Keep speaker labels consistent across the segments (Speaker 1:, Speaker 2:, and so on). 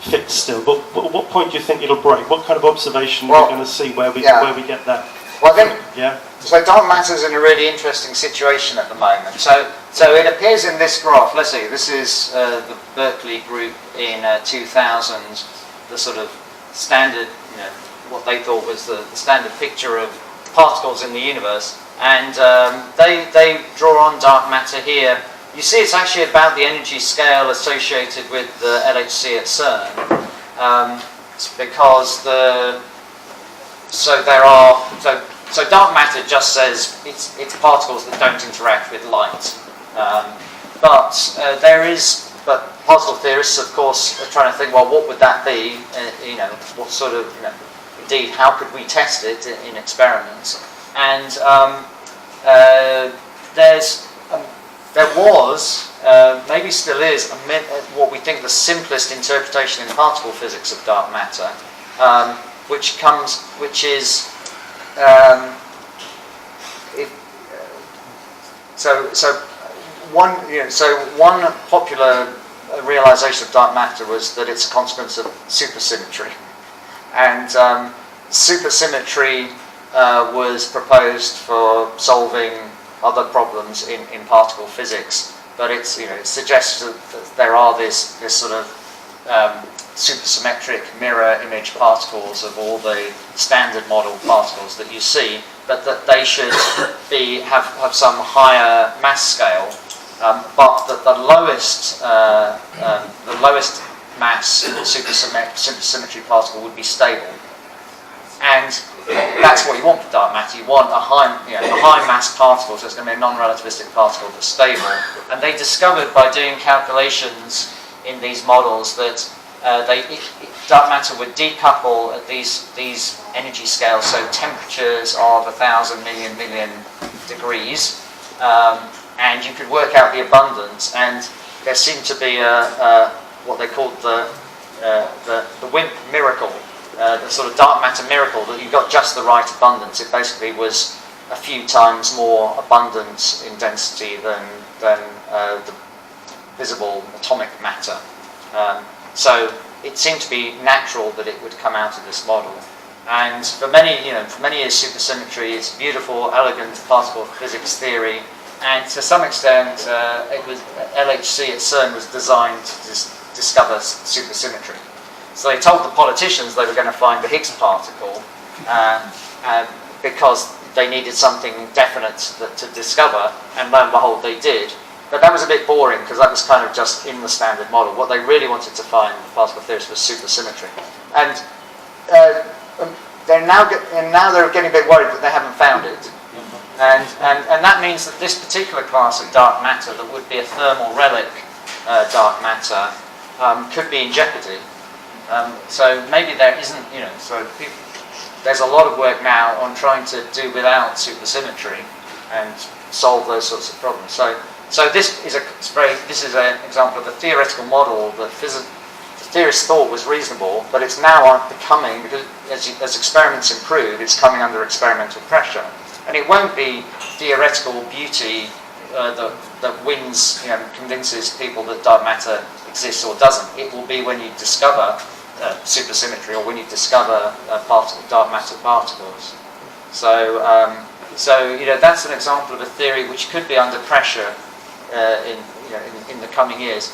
Speaker 1: fixed still. But at what point do you think it'll break? What kind of observation are we going to see where we get that?
Speaker 2: Well, I think, so dark matter's in a really interesting situation at the moment. So it appears in this graph. Let's see, this is the Berkeley group in 2000, the sort of standard, what they thought was the standard picture of particles in the universe. And they draw on dark matter here. You see it's actually about the energy scale associated with the LHC at CERN. Because so dark matter just says it's particles that don't interact with light. But particle theorists, of course, are trying to think, well, what would that be? What sort of, indeed, how could we test it in experiments? And there was, maybe still is, what we think the simplest interpretation in particle physics of dark matter, which is one popular realization of dark matter was that it's a consequence of supersymmetry, and supersymmetry was proposed for solving other problems in particle physics, but it suggests that there are this sort of supersymmetric mirror image particles of all the standard model particles that you see, but that they should have some higher mass scale, but that the lowest mass supersymmetry particle would be stable. And that's what you want for dark matter. You want a high mass particle, so it's going to be a non-relativistic particle that's stable. And they discovered by doing calculations in these models that dark matter would decouple at these energy scales, so temperatures of 1,000 million degrees, and you could work out the abundance. And there seemed to be what they called the WIMP miracle. The sort of dark matter miracle, that you got just the right abundance. It basically was a few times more abundant in density than the visible atomic matter. So it seemed to be natural that it would come out of this model. And for many years, supersymmetry is beautiful, elegant particle physics theory. And to some extent, LHC at CERN was designed to discover supersymmetry. So they told the politicians they were going to find the Higgs particle because they needed something definite to discover, and lo and behold, they did. But that was a bit boring because that was kind of just in the standard model. What they really wanted to find, the particle theorists, was supersymmetry. And now they're getting a bit worried that they haven't found it. And that means that this particular class of dark matter, that would be a thermal relic dark matter, could be in jeopardy. So maybe there isn't, there's a lot of work now on trying to do without supersymmetry and solve those sorts of problems. So this is an example of a theoretical model that the theorists thought was reasonable, but it's now becoming, because as experiments improve, it's coming under experimental pressure, and it won't be theoretical beauty that wins, convinces people that dark matter exists or doesn't. It will be when you discover supersymmetry, or when you discover dark matter particles. So that's an example of a theory which could be under pressure in the coming years.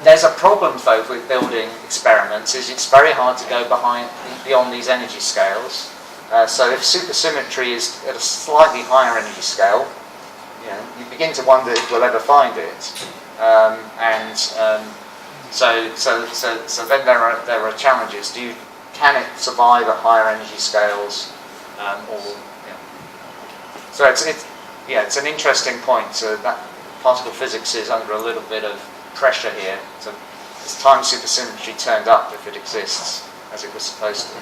Speaker 2: There's a problem, though, with building experiments. Is it's very hard to go beyond these energy scales. So if supersymmetry is at a slightly higher energy scale, you begin to wonder if we'll ever find it. So then there are challenges. Can it survive at higher energy scales, So it's an interesting point. So that particle physics is under a little bit of pressure here. So it's time supersymmetry turned up, if it exists, as it was supposed to.